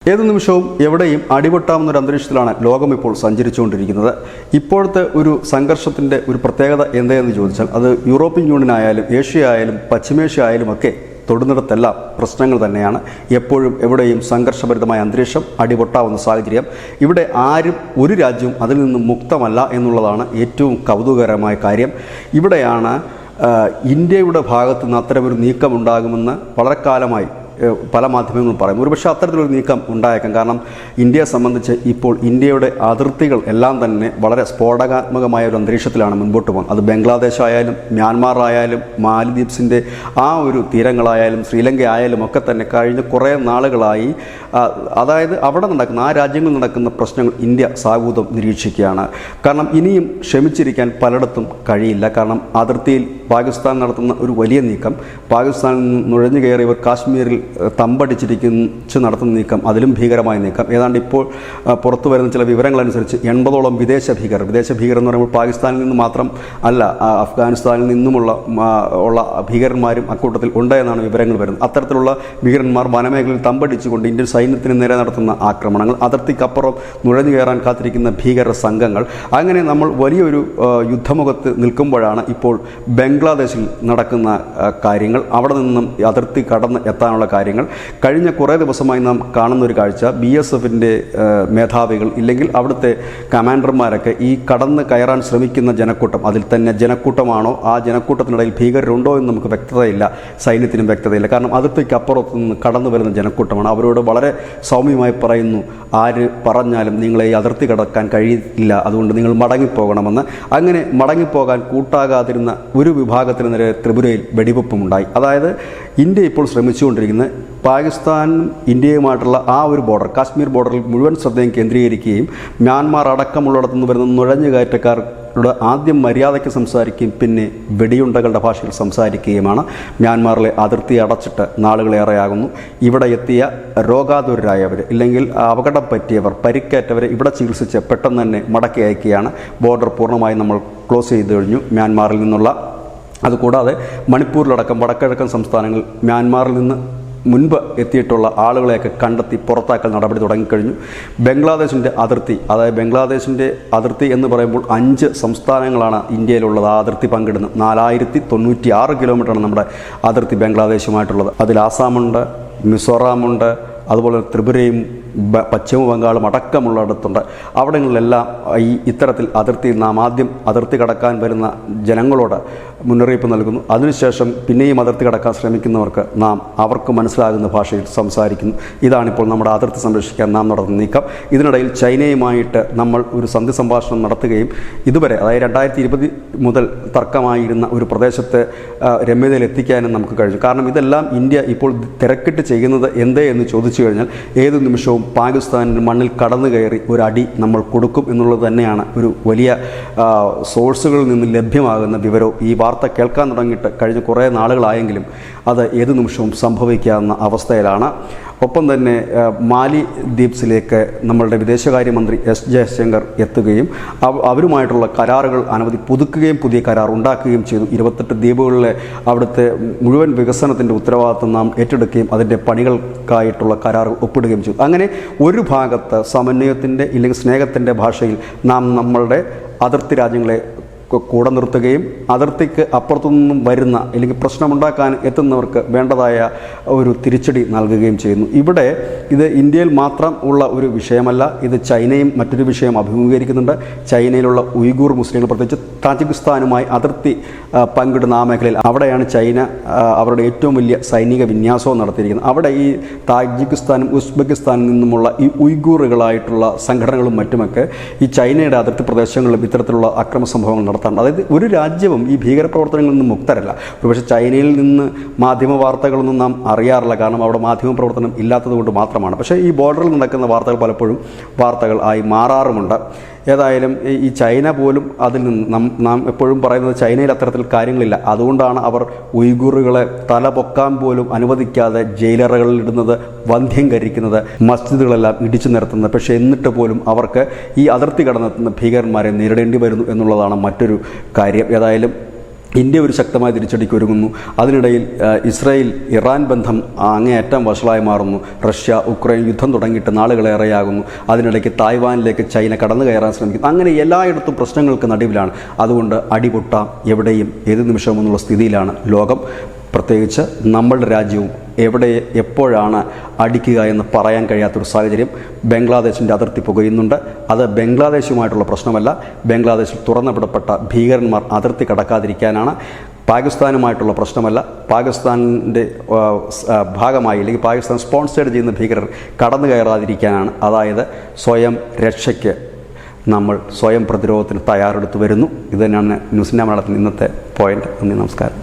ഏതു നിമിഷവും എവിടെയും അടിപൊട്ടാവുന്നൊരു അന്തരീക്ഷത്തിലാണ് ലോകം ഇപ്പോൾ സഞ്ചരിച്ചുകൊണ്ടിരിക്കുന്നത്. ഇപ്പോഴത്തെ ഒരു സംഘർഷത്തിൻ്റെ ഒരു പ്രത്യേകത എന്താണെന്ന് ചോദിച്ചാൽ അത് യൂറോപ്യൻ യൂണിയൻ ആയാലും ഏഷ്യ ആയാലും പശ്ചിമേഷ്യ ആയാലും ഒക്കെ തൊടുന്നിടത്തെല്ലാം പ്രശ്നങ്ങൾ തന്നെയാണ്. എപ്പോഴും എവിടെയും സംഘർഷഭരിതമായ അന്തരീക്ഷം, അടിപൊട്ടാവുന്ന സാഹചര്യം. ഇവിടെ ആരും ഒരു രാജ്യവും അതിൽ നിന്നും മുക്തമല്ല എന്നുള്ളതാണ് ഏറ്റവും കൗതുകകരമായ കാര്യം. ഇവിടെയാണ് ഇന്ത്യയുടെ ഭാഗത്തു നിന്ന് അത്തരമൊരു നീക്കമുണ്ടാകുമെന്ന് വളരെ കാലമായി പല മാധ്യമങ്ങളും പറയും. ഒരുപക്ഷെ അത്തരത്തിലൊരു നീക്കം ഉണ്ടായേക്കാം. കാരണം ഇന്ത്യയെ സംബന്ധിച്ച് ഇപ്പോൾ ഇന്ത്യയുടെ അതിർത്തികൾ എല്ലാം തന്നെ വളരെ സ്ഫോടനാത്മകമായ ഒരു അന്തരീക്ഷത്തിലാണ് മുൻപോട്ട് പോകുന്നത്. അത് ബംഗ്ലാദേശ് ആയാലും മ്യാൻമാർ ആയാലും മാലിദ്വീപ്സിൻ്റെ ആ ഒരു തീരങ്ങളായാലും ശ്രീലങ്ക ആയാലും ഒക്കെ തന്നെ കഴിഞ്ഞ കുറേ നാളുകളായി അതായത് അവിടെ നടക്കുന്ന ആ രാജ്യങ്ങളിൽ നടക്കുന്ന പ്രശ്നങ്ങൾ ഇന്ത്യ സാഗൂതം നിരീക്ഷിക്കുകയാണ്. കാരണം ഇനിയും ക്ഷമിച്ചിരിക്കാൻ പലയിടത്തും കഴിയില്ല. കാരണം അതിർത്തിയിൽ പാകിസ്ഥാൻ നടത്തുന്ന ഒരു വലിയ നീക്കം, പാകിസ്ഥാനിൽ നിന്ന് നുഴഞ്ഞു കയറിയവർ കാശ്മീരിൽ തമ്പടിച്ചിരിച്ച് നടത്തുന്ന നീക്കം, അതിലും ഭീകരമായ നീക്കം. ഏതാണ്ട് ഇപ്പോൾ പുറത്തു വരുന്ന ചില വിവരങ്ങളനുസരിച്ച് 80ഓളം വിദേശ ഭീകരർ എന്ന് പറയുമ്പോൾ പാകിസ്ഥാനിൽ നിന്ന് മാത്രം അല്ല, അഫ്ഗാനിസ്ഥാനിൽ നിന്നുമുള്ള ഭീകരന്മാരും അക്കൂട്ടത്തിൽ ഉണ്ട് എന്നാണ് വിവരങ്ങൾ വരുന്നത്. അത്തരത്തിലുള്ള ഭീകരന്മാർ വനമേഖലയിൽ തമ്പടിച്ചുകൊണ്ട് ഇന്ത്യൻ സൈന്യത്തിന് നേരെ നടത്തുന്ന ആക്രമണങ്ങൾ, അതിർത്തിക്കപ്പുറം നുഴഞ്ഞു കയറാൻ കാത്തിരിക്കുന്ന ഭീകര സംഘങ്ങൾ, അങ്ങനെ നമ്മൾ വലിയൊരു യുദ്ധമുഖത്ത് നിൽക്കുമ്പോഴാണ് ഇപ്പോൾ ബംഗ്ലാദേശിൽ നടക്കുന്ന കാര്യങ്ങൾ, അവിടെ നിന്നും അതിർത്തി കടന്ന് എത്താനുള്ള കാര്യങ്ങൾ. കഴിഞ്ഞ കുറേ ദിവസമായി നാം കാണുന്നൊരു കാഴ്ച, BSFൻ്റെ മേധാവികൾ ഇല്ലെങ്കിൽ അവിടുത്തെ കമാൻഡർമാരൊക്കെ ഈ കടന്ന് കയറാൻ ശ്രമിക്കുന്ന ജനക്കൂട്ടം, അതിൽ തന്നെ ജനക്കൂട്ടമാണോ ആ ജനക്കൂട്ടത്തിനിടയിൽ ഭീകരരുണ്ടോ എന്ന് നമുക്ക് വ്യക്തതയില്ല, സൈന്യത്തിനും വ്യക്തതയില്ല. കാരണം അതിർത്തിക്ക് അപ്പുറത്ത് നിന്ന് കടന്നു വരുന്ന ജനക്കൂട്ടമാണ്. അവരോട് വളരെ സൗമ്യമായി പറയുന്നു, ആര് പറഞ്ഞാലും നിങ്ങളെ ഈ അതിർത്തി കടക്കാൻ കഴിയില്ല, അതുകൊണ്ട് നിങ്ങൾ മടങ്ങിപ്പോകണമെന്ന്. അങ്ങനെ മടങ്ങിപ്പോകാൻ കൂട്ടാകാതിരുന്ന ഒരു വിഭാഗത്തിന് നേരെ ത്രിപുരയിൽ വെടിവെപ്പുമുണ്ടായി. അതായത് ഇന്ത്യ ഇപ്പോൾ ശ്രമിച്ചുകൊണ്ടിരിക്കുന്നത് പാകിസ്ഥാനും ഇന്ത്യയുമായിട്ടുള്ള ആ ഒരു ബോർഡർ, കാശ്മീർ ബോർഡറിൽ മുഴുവൻ ശ്രദ്ധയും കേന്ദ്രീകരിക്കുകയും മ്യാൻമാർ അടക്കമുള്ളിടത്തു നിന്ന് വരുന്ന നുഴഞ്ഞുകയറ്റക്കാരോട് ആദ്യം മര്യാദയ്ക്ക് സംസാരിക്കുകയും പിന്നെ വെടിയുണ്ടകളുടെ ഭാഷയിൽ സംസാരിക്കുകയുമാണ്. മ്യാൻമാറിലെ അതിർത്തി അടച്ചിട്ട് നാളുകളേറെയാകുന്നു. ഇവിടെ എത്തിയ രോഗാതുരരായവർ ഇല്ലെങ്കിൽ അപകടം പറ്റിയവർ, പരിക്കേറ്റവരെ ഇവിടെ ചികിത്സിച്ച് പെട്ടെന്ന് തന്നെ മടക്കി അയക്കുകയാണ്. ബോർഡർ പൂർണ്ണമായി നമ്മൾ ക്ലോസ് ചെയ്ത് കഴിഞ്ഞു മ്യാൻമാറിൽ നിന്നുള്ള. അതുകൂടാതെ മണിപ്പൂരിലടക്കം വടക്കിഴക്കൻ സംസ്ഥാനങ്ങൾ മ്യാൻമാറിൽ നിന്ന് മുൻപ് എത്തിയിട്ടുള്ള ആളുകളെയൊക്കെ കണ്ടെത്തി പുറത്താക്കൽ നടപടി തുടങ്ങിക്കഴിഞ്ഞു. ബംഗ്ലാദേശിൻ്റെ അതിർത്തി, അതായത് ബംഗ്ലാദേശിൻ്റെ അതിർത്തി എന്ന് പറയുമ്പോൾ 5 സംസ്ഥാനങ്ങളാണ് ഇന്ത്യയിലുള്ളത്. ആ അതിർത്തി പങ്കിടുന്നത് 4096 കിലോമീറ്ററാണ് നമ്മുടെ അതിർത്തി ബംഗ്ലാദേശുമായിട്ടുള്ളത്. അതിൽ ആസാമുണ്ട്, മിസോറാമുണ്ട്, അതുപോലെ ത്രിപുരയും പശ്ചിമ ബംഗാളും അടക്കമുള്ളിടത്തുണ്ട്. അവിടങ്ങളിലെല്ലാം ഇത്തരത്തിൽ അതിർത്തിയിൽ നാം ആദ്യം അതിർത്തി കടക്കാൻ വരുന്ന ജനങ്ങളോട് മുന്നറിയിപ്പ് നൽകുന്നു. അതിനുശേഷം പിന്നെയും അതിർത്തി കടക്കാൻ ശ്രമിക്കുന്നവർക്ക് നാം അവർക്ക് മനസ്സിലാകുന്ന ഭാഷയിൽ സംസാരിക്കുന്നു. ഇതാണിപ്പോൾ നമ്മുടെ അതിർത്തി സംരക്ഷിക്കാൻ നാം നടത്തുന്ന നീക്കം. ഇതിനിടയിൽ ചൈനയുമായിട്ട് നമ്മൾ ഒരു സന്ധി സംഭാഷണം നടത്തുകയും ഇതുവരെ, അതായത് 2020 മുതൽ തർക്കമായിരുന്ന ഒരു പ്രദേശത്തെ രമ്യതയിൽ എത്തിക്കാനും നമുക്ക് കഴിഞ്ഞു. കാരണം ഇതെല്ലാം ഇന്ത്യ ഇപ്പോൾ തിരക്കിട്ട് ചെയ്യുന്നത് എന്തേ എന്ന് ചോദിച്ചു കഴിഞ്ഞാൽ ഏതു നിമിഷവും പാകിസ്ഥാനിൻ്റെ മണ്ണിൽ കടന്നു കയറി ഒരു അടി നമ്മൾ കൊടുക്കും എന്നുള്ളത് തന്നെയാണ് ഒരു വലിയ സോഴ്സുകളിൽ നിന്ന് ലഭ്യമാകുന്ന വിവരവും. ഈ വാർത്ത കേൾക്കാൻ തുടങ്ങിയിട്ട് കഴിഞ്ഞ കുറേ നാളുകളായെങ്കിലും അത് ഏതു നിമിഷവും സംഭവിക്കാവുന്ന അവസ്ഥയിലാണ്. ഒപ്പം തന്നെ മാലിദ്വീപ്സിലേക്ക് നമ്മളുടെ വിദേശകാര്യമന്ത്രി S ജയശങ്കർ എത്തുകയും അവരുമായിട്ടുള്ള കരാറുകൾ അനവധി പുതുക്കുകയും പുതിയ കരാർ ഉണ്ടാക്കുകയും ചെയ്തു. 28 ദ്വീപുകളിലെ അവിടുത്തെ മുഴുവൻ വികസനത്തിൻ്റെ ഉത്തരവാദിത്വം നാം ഏറ്റെടുക്കുകയും അതിൻ്റെ പണികൾക്കായിട്ടുള്ള കരാറുകൾ ഒപ്പിടുകയും ചെയ്തു. അങ്ങനെ ഒരു ഭാഗത്ത് സമന്വയത്തിൻ്റെ ഇല്ലെങ്കിൽ സ്നേഹത്തിൻ്റെ ഭാഷയിൽ നാം നമ്മളുടെ അതിർത്തി രാജ്യങ്ങളെ കൂടെ നിർത്തുകയും അതിർത്തിക്ക് അപ്പുറത്തുനിന്നും വരുന്ന അല്ലെങ്കിൽ പ്രശ്നമുണ്ടാക്കാൻ എത്തുന്നവർക്ക് വേണ്ടതായ ഒരു തിരിച്ചടി നൽകുകയും ചെയ്യുന്നു. ഇവിടെ ഇത് ഇന്ത്യയിൽ മാത്രം ഉള്ള ഒരു വിഷയമല്ല, ഇത് ചൈനയും മറ്റൊരു വിഷയം അഭിമുഖീകരിക്കുന്നുണ്ട്. ചൈനയിലുള്ള ഉയ്ഗൂർ മുസ്ലിങ്ങൾ, പ്രത്യേകിച്ച് താജിക്കിസ്ഥാനുമായി അതിർത്തി പങ്കിടുന്ന ആ മേഖലയിൽ, അവിടെയാണ് ചൈന അവരുടെ ഏറ്റവും വലിയ സൈനിക വിന്യാസവും നടത്തിയിരിക്കുന്നത്. അവിടെ ഈ താജിക്കിസ്ഥാനും ഉസ്ബെക്കിസ്ഥാനിൽ നിന്നുമുള്ള ഈ ഉയ്ഗൂറുകളായിട്ടുള്ള സംഘടനകളും മറ്റുമൊക്കെ ഈ ചൈനയുടെ അതിർത്തി പ്രദേശങ്ങളിലും ഇത്തരത്തിലുള്ള അക്രമ സംഭവങ്ങൾ നടത്തും. അതായത് ഒരു രാജ്യവും ഈ ഭീകരപ്രവർത്തനങ്ങളിൽ നിന്ന് മുക്തരല്ല. ഒരുപക്ഷെ ചൈനയിൽ നിന്ന് മാധ്യമ വാർത്തകളൊന്നും നാം അറിയാറില്ല, കാരണം അവിടെ മാധ്യമ പ്രവർത്തനം ഇല്ലാത്തത് കൊണ്ട് മാത്രമാണ്. പക്ഷേ ഈ ബോർഡറിൽ നടക്കുന്ന വാർത്തകൾ പലപ്പോഴും വാർത്തകൾ ആയി മാറാറുമുണ്ട്. ഏതായാലും ഈ ചൈന പോലും അതിൽ നിന്ന് നാം എപ്പോഴും പറയുന്നത് ചൈനയിൽ അത്തരത്തിൽ കാര്യങ്ങളില്ല, അതുകൊണ്ടാണ് അവർ ഉയ്ഗുറുകളെ തല പൊക്കാൻ പോലും അനുവദിക്കാതെ ജയിലറകളിൽ ഇടുന്നത്, വന്ധ്യംകരിക്കുന്നത്, മസ്ജിദുകളെല്ലാം ഇടിച്ചു നിരത്തുന്നത്. പക്ഷേ എന്നിട്ട് പോലും അവർക്ക് ഈ അതിർത്തി കടന്നെത്തുന്ന ഭീകരന്മാരെ നേരിടേണ്ടി വരുന്നു എന്നുള്ളതാണ് മറ്റൊരു കാര്യം. ഏതായാലും ഇന്ത്യ ഒരു ശക്തമായ തിരിച്ചടിക്ക് ഒരുങ്ങുന്നു. അതിനിടയിൽ ഇസ്രായേൽ ഇറാൻ ബന്ധം അങ്ങേയറ്റം വഷളായി മാറുന്നു. റഷ്യ ഉക്രൈൻ യുദ്ധം തുടങ്ങിയിട്ട് നാളുകളേറെയാകുന്നു. അതിനിടയ്ക്ക് തായ്വാനിലേക്ക് ചൈന കടന്നു കയറാൻ ശ്രമിക്കുന്നു. അങ്ങനെ എല്ലായിടത്തും പ്രശ്നങ്ങൾക്ക് നടുവിലാണ്. അതുകൊണ്ട് അടിപൊട്ടാം എവിടെയും ഏത് നിമിഷവും എന്നുള്ള സ്ഥിതിയിലാണ് ലോകം. പ്രത്യേകിച്ച് നമ്മളുടെ രാജ്യവും എവിടെ എപ്പോഴാണ് അടിക്കുക എന്ന് പറയാൻ കഴിയാത്തൊരു സാഹചര്യം. ബംഗ്ലാദേശിൻ്റെ അതിർത്തി പുകയുന്നുണ്ട്. അത് ബംഗ്ലാദേശുമായിട്ടുള്ള പ്രശ്നമല്ല. ബംഗ്ലാദേശിൽ തുറന്നുവിടപ്പെട്ട ഭീകരന്മാർ അതിർത്തി കടക്കാതിരിക്കാനാണ്. പാകിസ്ഥാനുമായിട്ടുള്ള പ്രശ്നമല്ല. പാകിസ്ഥാനിൻ്റെ ഭാഗമായി അല്ലെങ്കിൽ പാകിസ്ഥാൻ സ്പോൺസേഡ് ചെയ്യുന്ന ഭീകരർ കടന്നു കയറാതിരിക്കാനാണ്. അതായത് സ്വയം രക്ഷയ്ക്ക് നമ്മൾ സ്വയം പ്രതിരോധത്തിന് തയ്യാറെടുത്ത് വരുന്നു. ഇത് തന്നെയാണ് ന്യൂസ് ഇന്ത്യ മലയാളത്തിൽ ഇന്നത്തെ പോയിന്റ്. നന്ദി, നമസ്കാരം.